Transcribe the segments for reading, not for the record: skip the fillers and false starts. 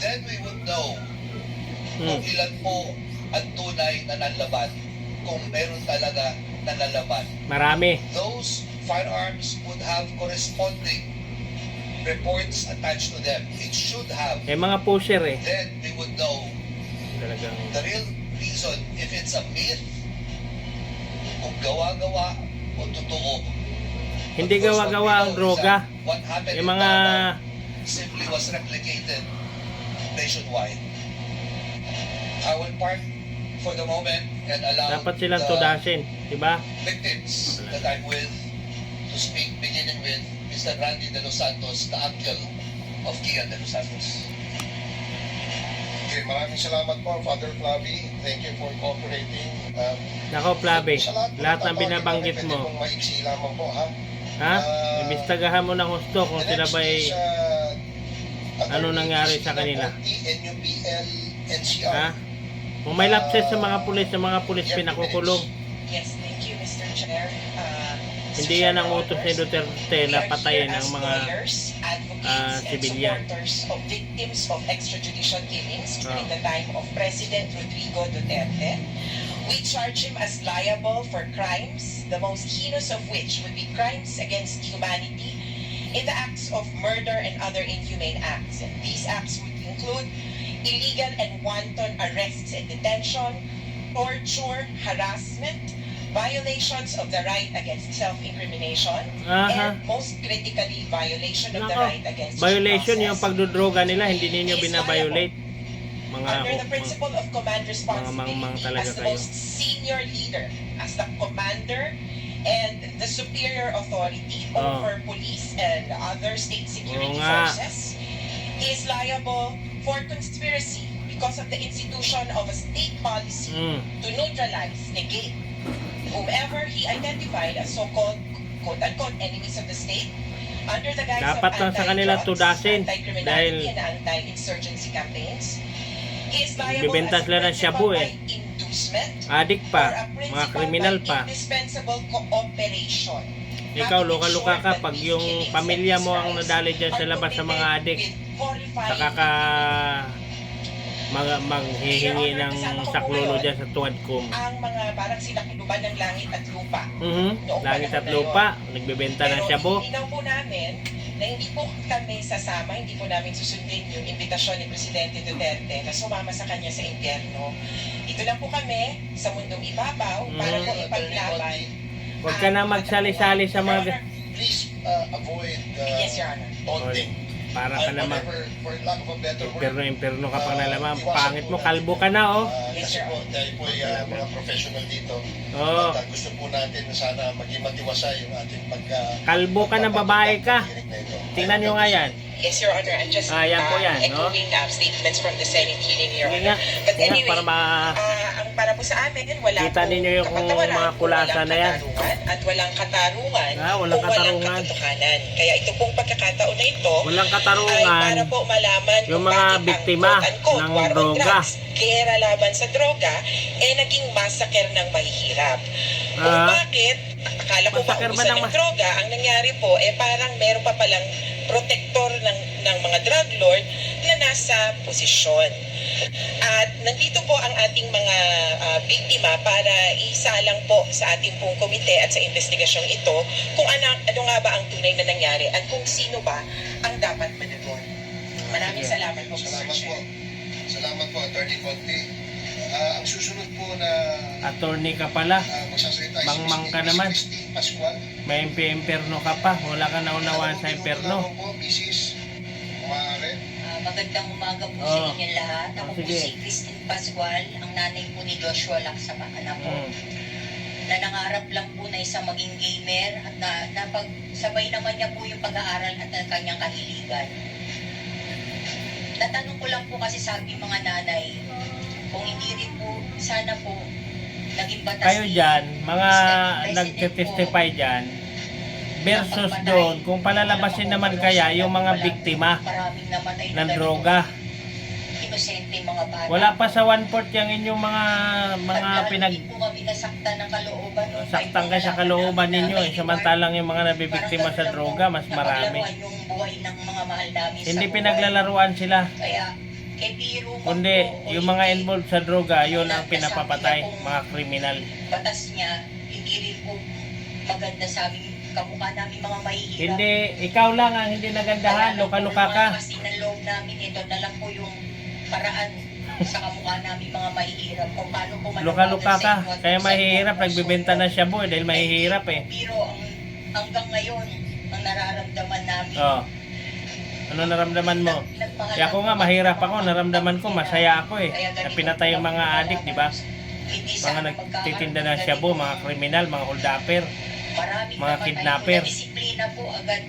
then we would know kung ilan po ang tunay na nanlaban, kung meron talaga nanlalaban. Marami. Those firearms would have corresponding reports attached to them. It should have. Mga pusher eh. Then we would know Talagang the real reason, if it's a myth, kung gawa-gawa o totoo. hindi Of course, gawa-gawa what we ang know droga. is that what happened Yung in mga Davao simply was replicated nationwide. I will park for the moment and allow dapat silang the tudasin, di ba? victims that I'm with to speak, beginning with Mr. Randy De Los Santos, the uncle of Kian De Los Santos. Okay, maraming salamat po, Father Flavi. Thank you for cooperating. Nako, Flavi, Sa lahat ng tao, binabanggit pwede mo, pong maiksi lamang po, ha? ha? Imbestagahan mo ng husto kung The sila next ba is, ano Attorney nangyari sa Christina kanila? Conti, NUPL, NCR. ha? Kung may lapses sa mga pulis pinakukulong. Yes, thank you, Mr. Chair. Hindi yan ang utos ni Duterte na patayin ang mga civilian. Supporters of victims of extrajudicial killings during the time of President Rodrigo Duterte. We charge him as liable for crimes, the most heinous of which would be crimes against humanity in the acts of murder and other inhumane acts. And these acts would include illegal and wanton arrests and detention, torture, harassment, violations of the right against self-incrimination, and most critically, violation of the right against Violation due yung process. pagdodroga nila, hindi ninyo binabiolate. Under the principle of command responsibility, talaga as the kayo. most senior leader, as the commander and the superior authority over police and other state security forces, he is liable for conspiracy because of the institution of a state policy to neutralize, negate, whomever he identified as so-called quote-unquote enemies of the state under the guise Dapat of lang sa kanila anti-drugs, tudasin anti-criminality, dahil and anti-insurgency campaigns. He is liable bibenta as a sila ng shabu principal eh. by inducement Adik or pa, a mga principal kriminal by pa. indispensable cooperation. Ikaw, Having luka-luka ensured ka that pag these yung killings pamilya and mo ang crimes nadali dyan sa are labas sa mga committed adik. with horrifying Saka ka manghihingi ng saklolo dyan sa tuwadkom. ang mga parang sinakuluban ng langit at lupa. Langit at lupa, nagbebenta ng shabu. Pero inaw po namin na hindi po kami sasama, hindi po namin susundin yung imbitasyon ni Presidente Duterte na sumama sa kanya sa impyerno. Dito lang po kami sa mundong ibabaw para po ipaglaban. Huwag ka na magsali-sali sa mga... Please avoid Yes, Your Honor. taunting. Para ka naman. For lack of a better word. Imperno ka pang nalaman. Pangit mo, kalbo ka na oh. Kasi po, dahil po ay mga professional dito. Oo. At gusto po natin na sana maging matiwasay yung ating Kalbo ka na babae ka. Tingnan nyo nga yan. Yes, Your Honor. I'm just Yan po yan, no? echoing statements from the Senate hearing, Your Sige nga. Honor. But Sige nga, anyway, para ang para po sa amin, wala Kita pong ninyo yung kapatawaran, mga kulasa walang na yan. katarungan, at walang katarungan Walang kung walang katarungan. katotohanan. Kaya ito pong pagkakataon na ito Walang ay katarungan para po malaman yung kung mga bakit biktima ang quote-unquote ng war on droga. drugs, gera laban sa droga, naging massacre ng mahihirap. Kung bakit, akala ko Massacre ba maubusan ng ng droga, ang nangyari po, parang meron pa palang protector ng mga drug lord na nasa posisyon. At nandito po ang ating mga biktima para isalang po sa ating pong komite at sa investigasyong ito kung ano nga ba ang tunay na nangyari at kung sino ba ang dapat managon. Maraming salamat po, Mr. Salamat po. Chair. Salamat po, Attorney Conti. Ang susunod po na attorney ka pala. magsasalita ay Mangmang ka Miss naman. Christine Pascual. May imperno ka pa. Wala ka naunawaan sa imperno. Po, Mrs. Maaari. Magandang umaga po sa inyong lahat. Ako po Sige. si Christine Pascual, ang nanay po ni Joshua Laksabana po. Na nangarap lang po na isang maging gamer at napagsabay naman niya po yung pag-aaral at ang kanyang kahiligan. Natanong ko lang po kasi sa aking mga nanay, kung hindi rin po, sana po, naging batas Kayo ni dyan, mga President nagtestify po, dyan, versus doon, kung palalabasin naman kaya yung mga biktima maraming namatay ng na droga. inosente mga bata. Wala pa sa 1/4 yung inyong mga pinag... Hindi po kami nasaktan ng kalooban. Saktan kayo sa kalooban ninyo eh. Samantalang yung mga nabibiktima sa droga, mas marami. Napaglaruan yung buhay ng mga mahal namin Hindi sa buhay. pinaglalaruan sila. Kaya kay biro man Kundi po o yung mga hindi, involved sa droga, yun ang Nasabi pinapapatay, niya po, mga kriminal. batas niya, hindi rin po maganda sa aming kamukha namin mga mahihirap. Hindi, ikaw lang ang hindi nagandahan, luka-luka ka. Kasi ng loob namin, ito na lang po yung paraan sa kamukha namin mga mahihirap. Kung paano po Luka-luka ka, kaya mahihirap, nagbibenta na siya boy dahil mahihirap eh. Pero hanggang ngayon, ang nararamdaman namin, Oh. Ano naramdaman mo? Kaya ako nga, mahirap ako, naramdaman ko, masaya ako eh. Na pinatay yung mga adik, di ba? Mga nagtitinda ng shabu, mga kriminal, mga holdapper. mga kidnapper. Disiplina po agad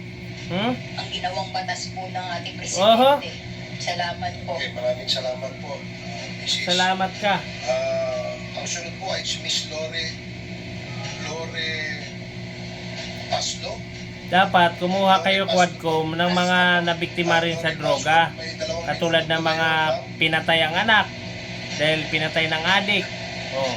Hmm? ang ginawang batas po ng ating presidente. Oho. Salamat po. Okay, maraming salamat po. Mrs. Salamat ka. Ang sunod po ay si Miss Lore Paslo. Dapat kumuha kayo Quadcom ng mga nabiktima rin sa droga. Katulad ng mga pinatay ang anak dahil pinatay ng adik. Oh.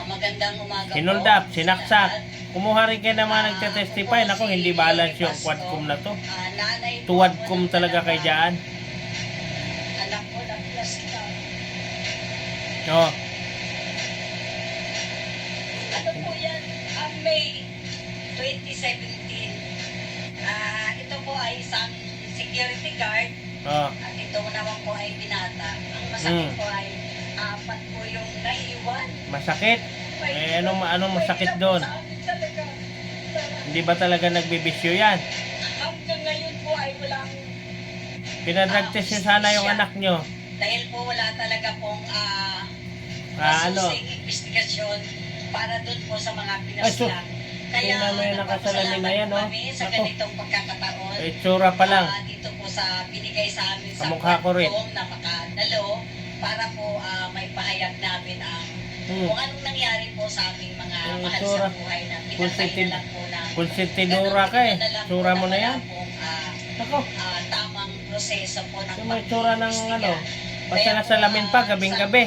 Magandang umaga Hinuldap, po. sinaksak. Sa lahat. Kumuha rin kayo ng mga nagtetestify. Naku, hindi balance yung Quadcom na to. Nanay po Tuwadcom ako talaga ng kay dyan. Anak ko na plus ka. Oh. Ano po yan? May 2017. Ito po ay isang security guard Oh. at ito naman po ay binata. Ang masakit Mm. po ay 4 po yung naiwan. Masakit. Eh, anong masakit doon? Hindi ba talaga nagbibisyo yan? Hanggang ngayon po ay walang Pinadrag test nyo sana yung anak nyo. dahil po wala talaga pong Ano? masusing investigasyon para doon po sa mga Ay, so, pinaslang. Kaya tingnan mo yung nakasalamin na yan, oh. kami sa Ako. ganitong pagkakataon. Eh, tsura pa lang. Dito po sa binigay sa amin sa Kamukha ko rin. Quadcom na makadalo para po may pahayag namin ang Hmm. kung anong nangyari po sa aming mga mahal tsura. sa buhay na pinatay Konsentid- na lang po na Konsentidora ka eh. Tsura mo na yan. Ako. Tamang proseso po ng Yung may tsura ng ano. Basta Kaya nasa po, lamin pa, gabing-gabi.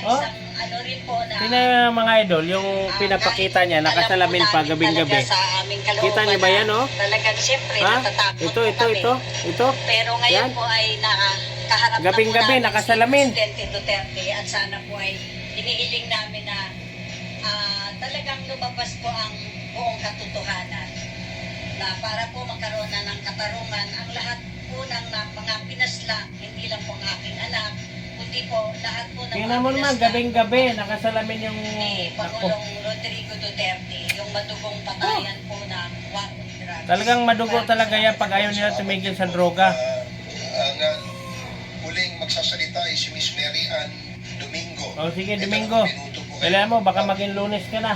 Oh. Isang ano rin po na Tingnan nyo mga idol, yung pinapakita niya, nakasalamin pa, gabing-gabi. Kita niyo ba yan, oh? Talagang siyempre Ha? natatakot Ito, po ito, kami. ito. Pero ngayon Yan. po ay nakaharap Gabing-gabi, na po namin nakasalamin. si Presidente Duterte at sana po ay inihiling namin na talagang lumabas po ang buong katotohanan na para po magkaroon na ng katarungan ang lahat po ng mga pinaslang, hindi lang po ang aking anak, kundi po lahat po ng Tingnan mo naman, gabing-gabi, nakasalamin yung... ni Ako. Pangulong Rodrigo Duterte, yung madugong patayan po ng war on drugs. Talagang madugo talaga yan pag ayaw nila tumigil sa droga. Ang huling magsasalita ay si Miss Mary Ann Domingo. O sige, Ito, Domingo. minuto po kayo. Kailangan mo, baka maging Lunes ka na.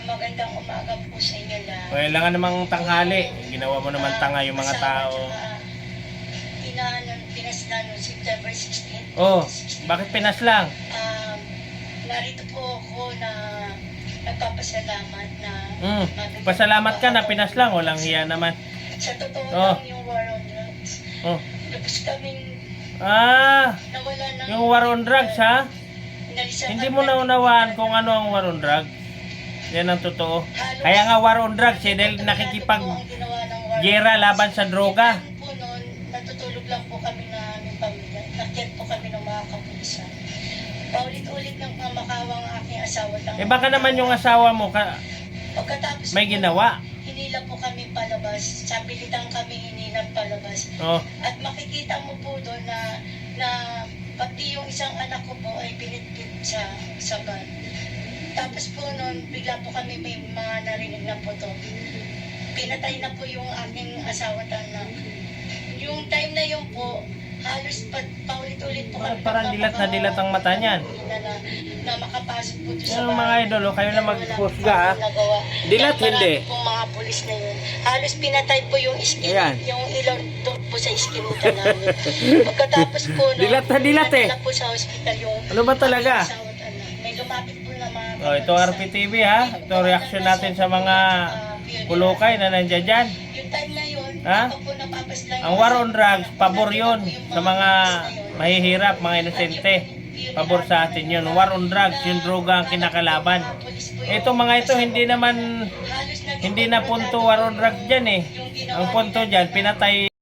Magandang umaga po sa inyo lahat. Kailangan namang tanghali. Ginawa mo naman tanga yung mga tao. Pinaslan noong September 16. Oh, bakit pinaslang? Narito po ako na nagpapasalamat na Pasalamat ka na pinaslang. Walang hiya naman. sa totoo Oh. lang yung war on drugs. Oh. Lubos kaming nawala ng... Yung war on drugs ha? Inalisan Hindi kami mo ng- naunawaan kung ano ang war on drugs. Yan ang totoo. Kaya nga war on drugs eh, dahil nakikipag-gera laban sa droga. Po noon, natutulog lang po kami na aming pamilya. Nakyat po kami ng mga kapulisan. Paulit-ulit ng pamakawang aking asawa. Eh baka naman yung asawa mo Pagkatapos may po, ginawa. hinila po kami palabas. Sa pilitang kami hinila palabas. Oh, At makikita mo po doon na pati yung isang anak ko po ay pinitpit sa van. Tapos po noon, bigla po kami may mga narinig na po to. Pinatay na po yung aking asawa at anak. Yung time na yun po, halos paulit-ulit po kami. Parang dilat na dilat ang mata niyan. Na makapasok po doon sa Yan ang mga idol, oh, kayo na mag-husga ha. nagawa. Dilat, Kaya hindi. marami pong mga pulis na yun. Halos pinatay po yung skin, Ayan. yung ilaw doon po sa iskinita namin. Pagkatapos po, no, Dilat na dilat eh. nadala po sa hospital yung Ano ba talaga? asawa at anak. May lumapit po na mga Oh, ito RPTV ha. Ito reaction natin sa mga kulukay na nandiyan dyan. Yung time na yun, Ha? ako po napapaslang Ang war on drugs, pabor yun sa mga mahihirap, mga inosente. Pabor sa atin yun. War on drugs, yung droga ang kinakalaban. Ito mga ito, hindi na punto war on drugs dyan eh. Ang punto dyan, pinatay